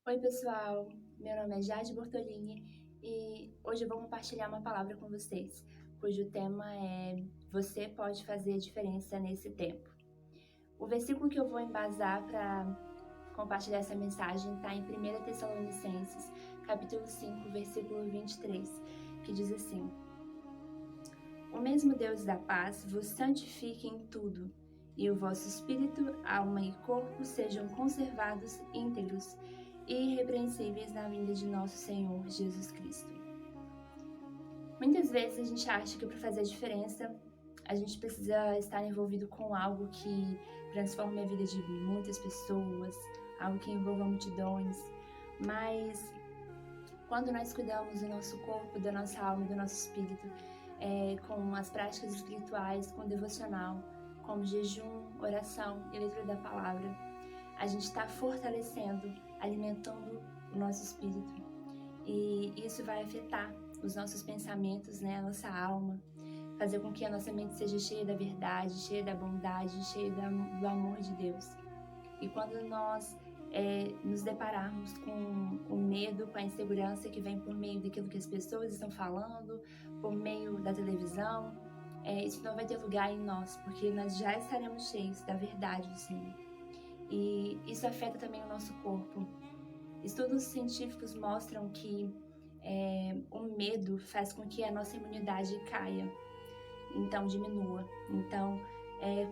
Oi, pessoal. Meu nome é Jade Bortolini e hoje eu vou compartilhar uma palavra com vocês, cujo tema é Você pode fazer diferença nesse tempo. O versículo que eu vou embasar para compartilhar essa mensagem está em 1 Tessalonicenses, capítulo 5, versículo 23, que diz assim: O mesmo Deus da paz vos santifique em tudo, e o vosso espírito, alma e corpo sejam conservados íntegros e irrepreensíveis na vinda de nosso Senhor Jesus Cristo. Muitas vezes a gente acha que para fazer a diferença, a gente precisa estar envolvido com algo que transforme a vida de muitas pessoas, algo que envolva multidões, mas quando nós cuidamos do nosso corpo, da nossa alma, do nosso espírito, com as práticas espirituais, com o devocional, como jejum, oração e leitura da palavra, a gente está fortalecendo, alimentando o nosso espírito. E isso vai afetar os nossos pensamentos, né, a nossa alma, fazer com que a nossa mente seja cheia da verdade, cheia da bondade, cheia do amor de Deus. E quando nós nos depararmos com o medo, com a insegurança que vem por meio daquilo que as pessoas estão falando, por meio da televisão, isso não vai ter lugar em nós, porque nós já estaremos cheios da verdade do Senhor. E isso afeta também o nosso corpo. Estudos científicos mostram que o medo faz com que a nossa imunidade caia, então diminua. Então,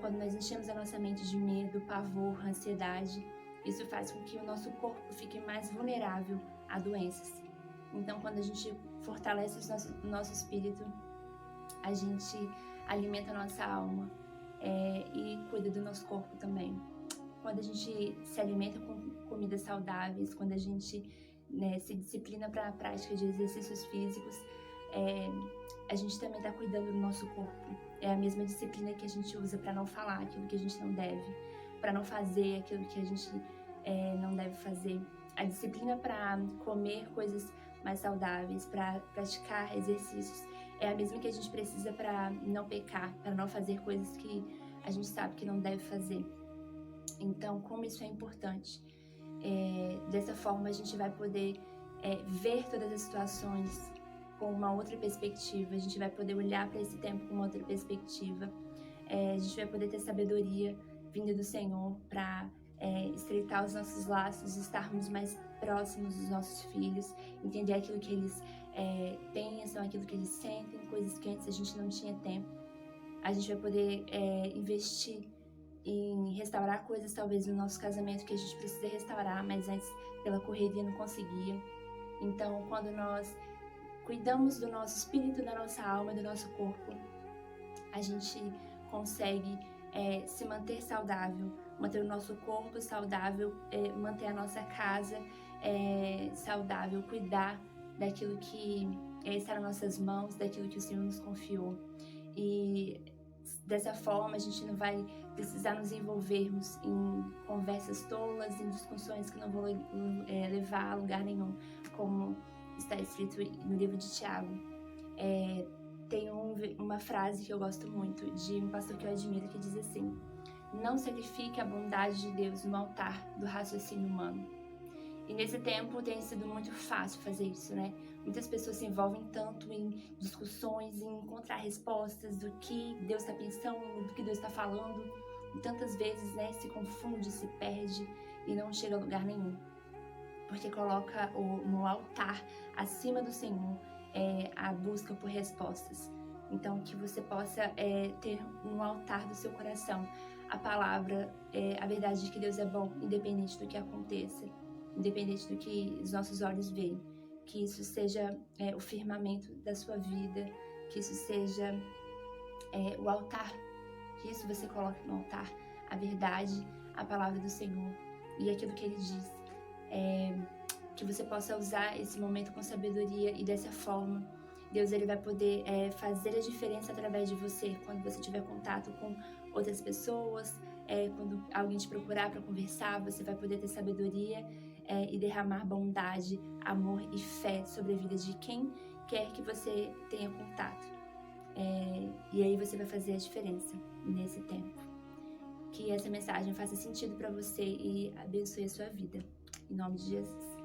quando nós enchemos a nossa mente de medo, pavor, ansiedade, isso faz com que o nosso corpo fique mais vulnerável a doenças. Então, quando a gente fortalece o nosso espírito, a gente alimenta a nossa alma e cuida do nosso corpo também. Quando a gente se alimenta com comidas saudáveis, quando a gente se disciplina para a prática de exercícios físicos, a gente também está cuidando do nosso corpo. É a mesma disciplina que a gente usa para não falar aquilo que a gente não deve, para não fazer aquilo que a gente não deve fazer. A disciplina para comer coisas mais saudáveis, para praticar exercícios, é a mesma que a gente precisa para não pecar, para não fazer coisas que a gente sabe que não deve fazer. Então, como isso é importante. Dessa forma, a gente vai poder ver todas as situações com uma outra perspectiva, a gente vai poder olhar para esse tempo com uma outra perspectiva, a gente vai poder ter sabedoria vinda do Senhor para estreitar os nossos laços, estarmos mais próximos dos nossos filhos, entender aquilo que eles pensam, aquilo que eles sentem, coisas que antes a gente não tinha tempo. A gente vai poder investir em restaurar coisas talvez no nosso casamento que a gente precisa restaurar, mas antes pela correria não conseguia. Então, quando nós cuidamos do nosso espírito, da nossa alma, do nosso corpo, a gente consegue se manter saudável, manter o nosso corpo saudável, manter a nossa casa saudável, cuidar daquilo que está nas nossas mãos, daquilo que o Senhor nos confiou. E dessa forma a gente não vai precisar nos envolvermos em conversas tolas, em discussões que não vão levar a lugar nenhum, como está escrito no livro de Tiago. Tem uma frase que eu gosto muito, de um pastor que eu admiro, que diz assim: não sacrifique a bondade de Deus no altar do raciocínio humano. E nesse tempo tem sido muito fácil fazer isso, né? Muitas pessoas se envolvem tanto em discussões, em encontrar respostas do que Deus está pensando, do que Deus está falando. E tantas vezes, né, se confunde, se perde e não chega a lugar nenhum. Porque coloca no altar, acima do Senhor, a busca por respostas. Então, que você possa ter no altar do seu coração a palavra, a verdade de que Deus é bom, independente do que aconteça, independente do que os nossos olhos veem. Que isso seja o firmamento da sua vida, que isso seja o altar, que isso você coloque no altar, a verdade, a palavra do Senhor e aquilo que Ele diz. Que você possa usar esse momento com sabedoria e dessa forma Deus ele vai poder fazer a diferença através de você, quando você tiver contato com outras pessoas, quando alguém te procurar para conversar, você vai poder ter sabedoria e derramar bondade, amor e fé sobre a vida de quem quer que você tenha contato. E aí você vai fazer a diferença nesse tempo. Que essa mensagem faça sentido para você e abençoe a sua vida. Em nome de Jesus.